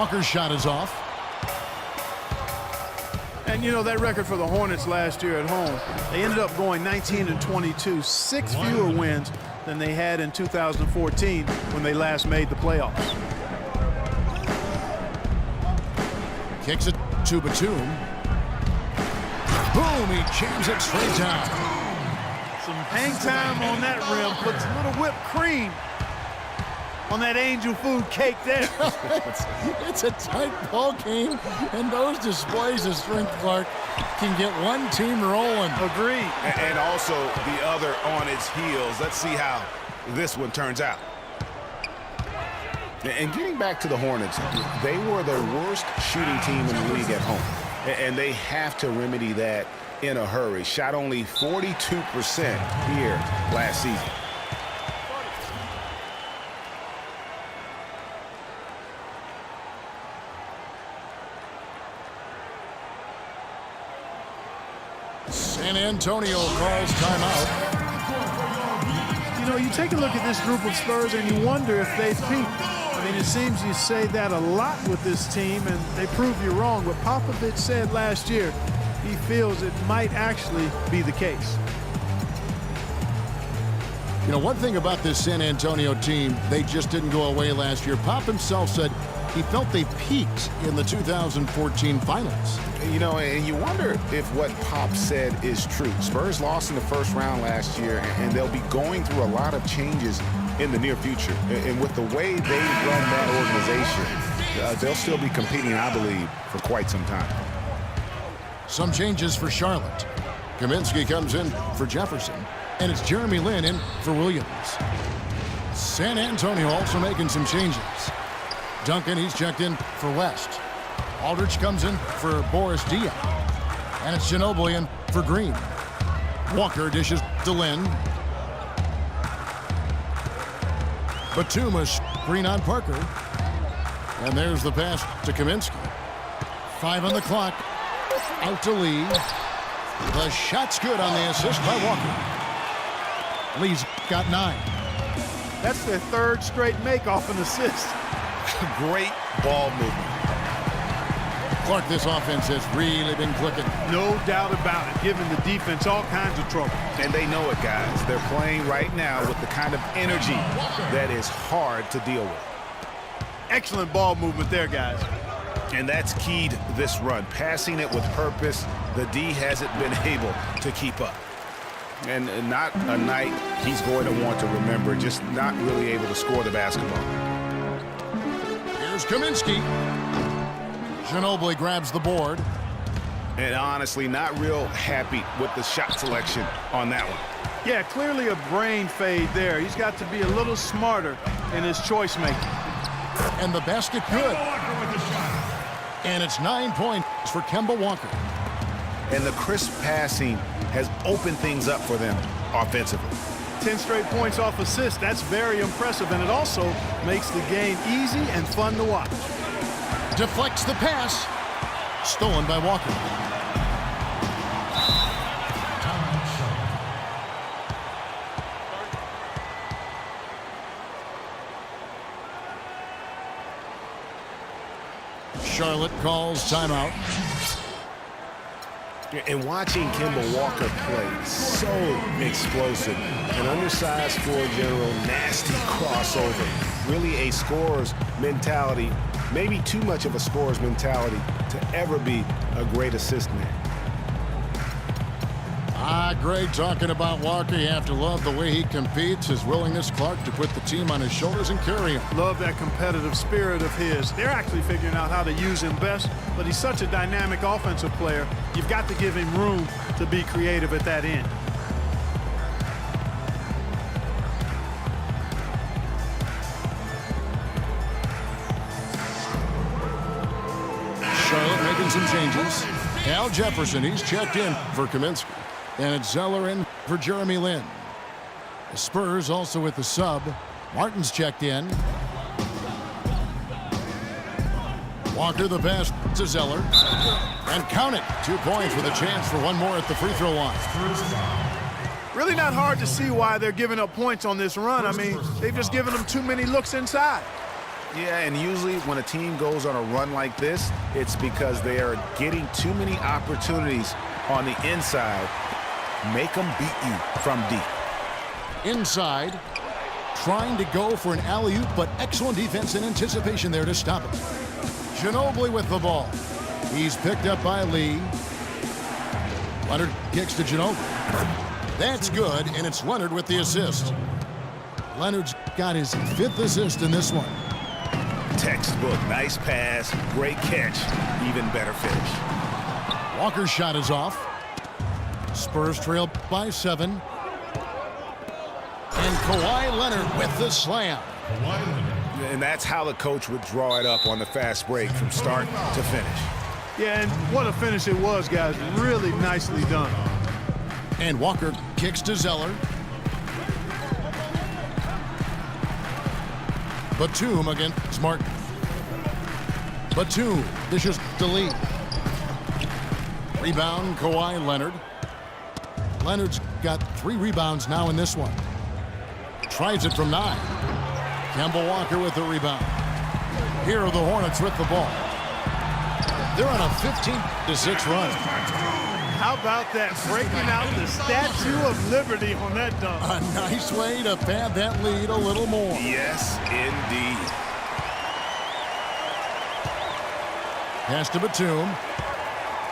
Walker's shot is off. And, you know, that record for the Hornets last year at home, they ended up going 19-22, 6 fewer wins than they had in 2014 when they last made the playoffs. Kicks it to Batum. Boom, he jams it straight down. Some hang time on that rim, puts a little whipped cream on that angel food cake there. it's a tight ball game, and those displays of strength, Clark, can get one team rolling. Agreed. And also the other on its heels. Let's see how this one turns out. And getting back to the Hornets, they were the worst shooting team in the league at home. And they have to remedy that in a hurry. Shot only 42% here last season. San Antonio calls timeout. You know, you take a look at this group of Spurs and you wonder if they've peaked. I mean, it seems you say that a lot with this team, and they prove you wrong. But Popovich said last year he feels it might actually be the case. You know, one thing about this San Antonio team, they just didn't go away last year. Pop himself said he felt they peaked in the 2014 finals. You know, and you wonder if what Pop said is true. Spurs lost in the first round last year, and they'll be going through a lot of changes in the near future. And with the way they run that organization, they'll still be competing, I believe, for quite some time. Some changes for Charlotte. Kaminsky comes in for Jefferson, and it's Jeremy Lin in for Williams. San Antonio also making some changes. Duncan, he's checked in for West. Aldridge comes in for Boris Diaw. And it's Ginobili in for Green. Walker dishes to Lin. Batum a screen on Parker. And there's the pass to Kaminsky. 5 on the clock. Out to Lee. The shot's good on the assist by Walker. Lee's got 9. That's their third straight make off an assist. Great ball movement. Clark, this offense has really been clicking. No doubt about it, giving the defense all kinds of trouble. And they know it, guys. They're playing right now with the kind of energy that is hard to deal with. Excellent ball movement there, guys. And that's keyed this run. Passing it with purpose, the D hasn't been able to keep up. And not a night he's going to want to remember, just not really able to score the basketball. Here's Kaminsky. Ginobili grabs the board. And honestly, not real happy with the shot selection on that one. Yeah, clearly a brain fade there. He's got to be a little smarter in his choice making. And the basket good. And it's 9 points for Kemba Walker. And the crisp passing has opened things up for them offensively. 10 straight points off assist. That's very impressive, and it also makes the game easy and fun to watch. Deflects the pass. Stolen by Walker. Charlotte calls timeout. And watching Kemba Walker play, so explosive. An undersized floor general, nasty crossover. Really a scorer's mentality, maybe too much of a scorer's mentality to ever be a great assist man. Great talking about Walker. You have to love the way he competes, his willingness, Clark, to put the team on his shoulders and carry him. Love that competitive spirit of his. They're actually figuring out how to use him best, but he's such a dynamic offensive player. You've got to give him room to be creative at that end. Charlotte making some changes. Al Jefferson, he's checked in for Kaminsky. And it's Zeller in for Jeremy Lin. The Spurs also with the sub. Martin's checked in. Walker the pass to Zeller. And count it. 2 points with a chance for one more at the free throw line. Really not hard to see why they're giving up points on this run. I mean, they've just given them too many looks inside. Yeah, and usually when a team goes on a run like this, it's because they are getting too many opportunities on the inside. Make them beat you from deep. Inside, trying to go for an alley-oop, but excellent defense and anticipation there to stop it. Ginobili with the ball. He's picked up by Lee. Leonard kicks to Ginobili. That's good, and it's Leonard with the assist. Leonard's got his 5th assist in this one. Textbook, nice pass, great catch, even better finish. Walker's shot is off. Spurs trail by 7. And Kawhi Leonard with the slam. And that's how the coach would draw it up on the fast break from start to finish. Yeah, and what a finish it was, guys. Really nicely done. And Walker kicks to Zeller. Batum against Martin. Batum dishes to Lee. Rebound, Kawhi Leonard. Leonard's got 3 rebounds now in this one. Tries it from 9. Kemba Walker with the rebound. Here are the Hornets with the ball. They're on a 15-6 run. How about that? Breaking out the Statue of Liberty on that dunk. A nice way to pad that lead a little more. Yes, indeed. Pass to Batum.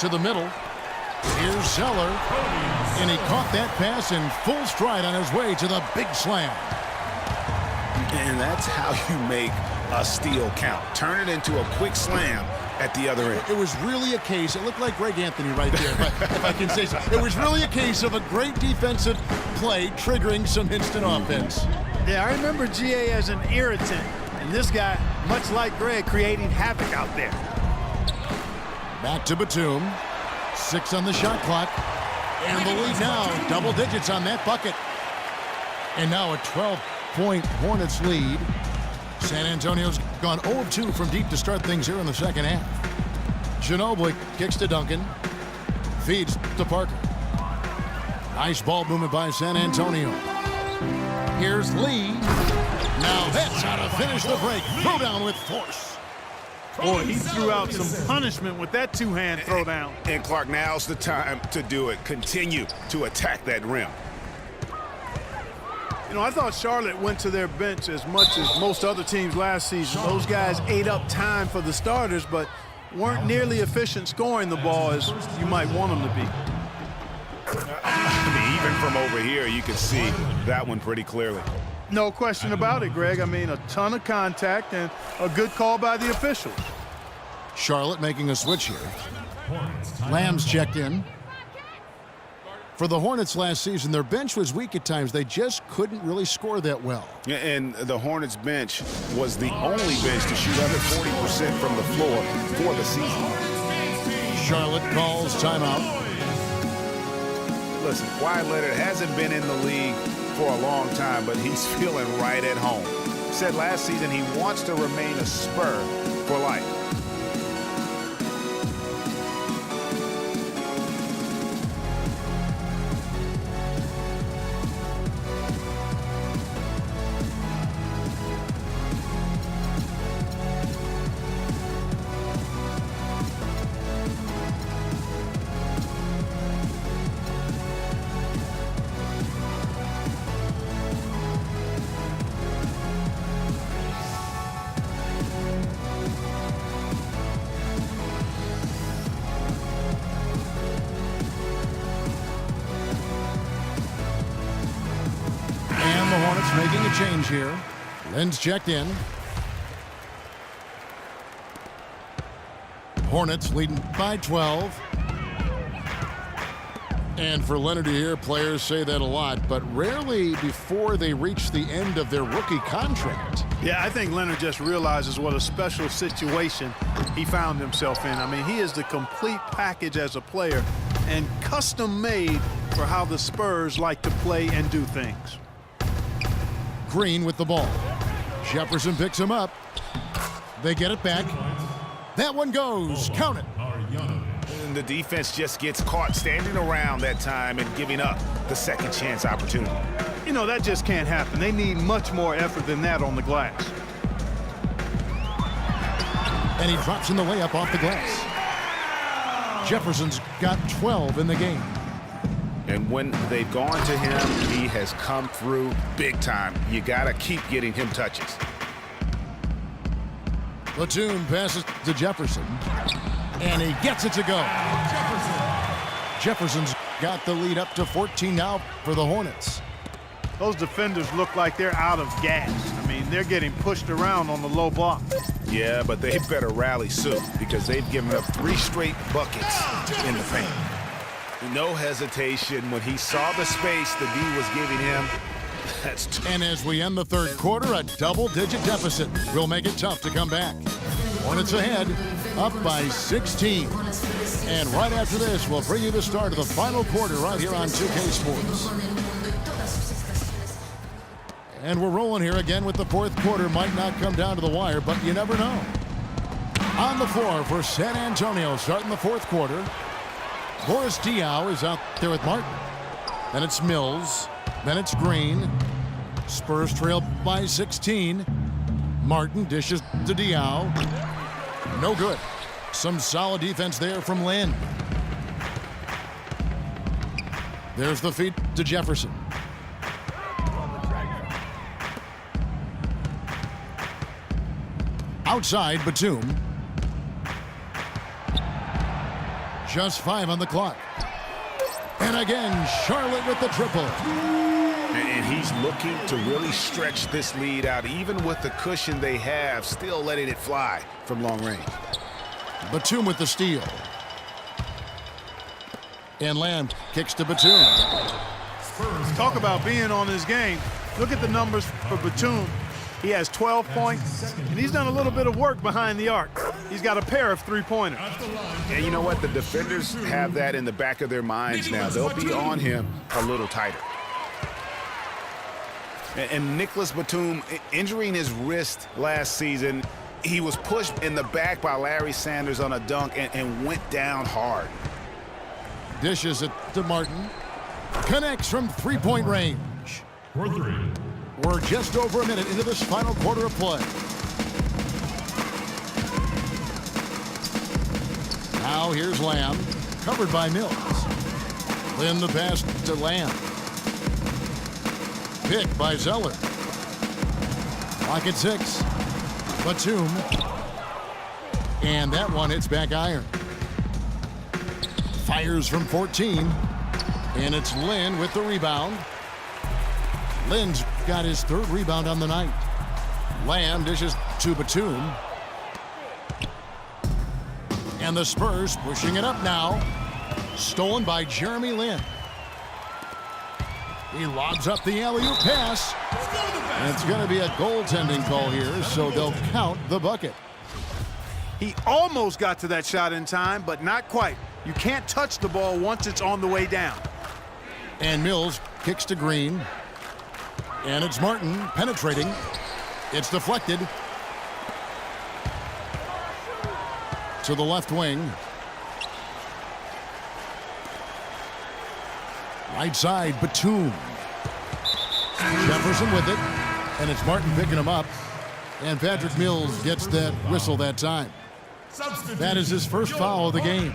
To the middle. Here's Zeller. And he caught that pass in full stride on his way to the big slam. And that's how you make a steal count. Turn it into a quick slam at the other end. It was really a case, it looked like Greg Anthony right there, if I can say so. It was really a case of a great defensive play triggering some instant offense. Yeah, I remember GA as an irritant. And this guy, much like Greg, creating havoc out there. Back to Batum. 6 on the shot clock. And the lead now, double digits on that bucket. And now a 12-point Hornets lead. San Antonio's gone 0 of 2 from deep to start things here in the second half. Ginobili kicks to Duncan. Feeds to Parker. Nice ball movement by San Antonio. Here's Lee. Now that's how to finish the break. Throw down with force. Boy, he threw out some punishment with that 2-hand throwdown. And Clark, now's the time to do it. Continue to attack that rim. You know, I thought Charlotte went to their bench as much as most other teams last season. Those guys ate up time for the starters, but weren't nearly efficient scoring the ball as you might want them to be. I mean, even from over here, you can see that one pretty clearly. No question about it, Greg. I mean, a ton of contact and a good call by the officials. Charlotte making a switch here. Lamb's checked in. For the Hornets last season, their bench was weak at times. They just couldn't really score that well. And the Hornets bench was the only bench to shoot under 40% from the floor for the season. Charlotte calls timeout. Listen, Kawhi Leonard hasn't been in the league for a long time, but he's feeling right at home. Said last season he wants to remain a Spur for life. Making a change here. Lynn's checked in. Hornets leading by 12. And for Leonard to hear players say that a lot, but rarely before they reach the end of their rookie contract. Yeah, I think Leonard just realizes what a special situation he found himself in. I mean, he is the complete package as a player and custom-made for how the Spurs like to play and do things. Green with the ball. Jefferson picks him up. They get it back. That one goes. Count it. And the defense just gets caught standing around that time and giving up the second chance opportunity. You know, that just can't happen. They need much more effort than that on the glass. And he drops in the layup off the glass. Jefferson's got 12 in the game. And when they've gone to him, he has come through big time. You got to keep getting him touches. Batum passes to Jefferson. And he gets it to go. Jefferson's got the lead up to 14 now for the Hornets. Those defenders look like they're out of gas. I mean, they're getting pushed around on the low block. Yeah, but they better rally soon because they've given up 3 straight buckets in the paint. No hesitation when he saw the space the D was giving him. And as we end the third quarter, a double-digit deficit will make it tough to come back. Hornets ahead, up by 16. And right after this, we'll bring you the start of the final quarter right here on 2K Sports. And we're rolling here again with the fourth quarter. Might not come down to the wire, but you never know. On the floor for San Antonio, starting the fourth quarter. Boris Diaw is out there with Martin. Then it's Mills. Then it's Green. Spurs trail by 16. Martin dishes to Diaw. No good. Some solid defense there from Lynn. There's the feed to Jefferson. Outside, Batum. Just 5 on the clock. And again, Charlotte with the triple. And he's looking to really stretch this lead out, even with the cushion they have, still letting it fly from long range. Batum with the steal. And Lamb kicks to Batum. Talk about being on his game. Look at the numbers for Batum. He has 12 points, and he's done a little bit of work behind the arc. He's got a pair of three-pointers. And you know what? The defenders have that in the back of their minds now. They'll be on him a little tighter. And Nicholas Batum, injuring his wrist last season, he was pushed in the back by Larry Sanders on a dunk and went down hard. Dishes it to Martin. Connects from three-point range. For 3. We're just over a minute into this final quarter of play. Now here's Lamb, covered by Mills. Then the pass to Lamb. Pick by Zeller. Clock at 6. Batum. And that one hits back iron. Fires from 14. And it's Lynn with the rebound. Lynn's got his 3rd rebound on the night. Lamb dishes to Batum. And the Spurs pushing it up now. Stolen by Jeremy Lin. He lobs up the alley-oop pass. And it's going to be a goaltending call here, so they'll count the bucket. He almost got to that shot in time, but not quite. You can't touch the ball once it's on the way down. And Mills kicks to Green. And it's Martin penetrating. It's deflected. To the left wing. Right side, Batum. Jefferson with it. And it's Martin picking him up. And Patrick Mills gets that whistle that time. That is his first foul of the game.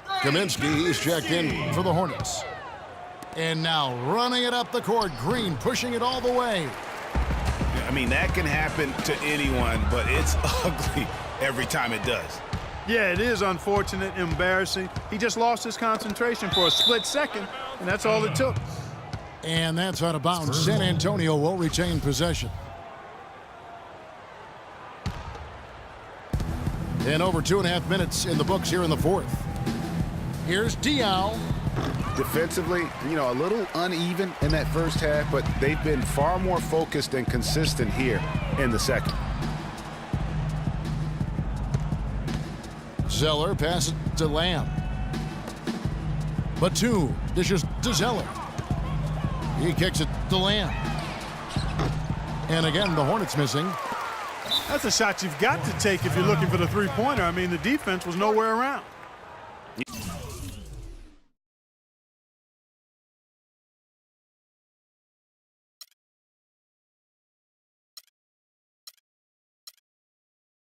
Kaminsky is checked in for the Hornets. And now running it up the court. Green pushing it all the way. I mean, that can happen to anyone, but it's ugly every time it does. Yeah, it is unfortunate, embarrassing. He just lost his concentration for a split second, and that's all it took. And that's out of bounds. San Antonio will retain possession. And over 2.5 minutes in the books here in the fourth. Here's Diaw. Defensively, a little uneven in that first half, but they've been far more focused and consistent here in the second. Zeller passes to Lamb. Batum dishes to Zeller. He kicks it to Lamb. And again, the Hornets missing. That's a shot you've got to take if you're looking for the three-pointer. I mean, the defense was nowhere around.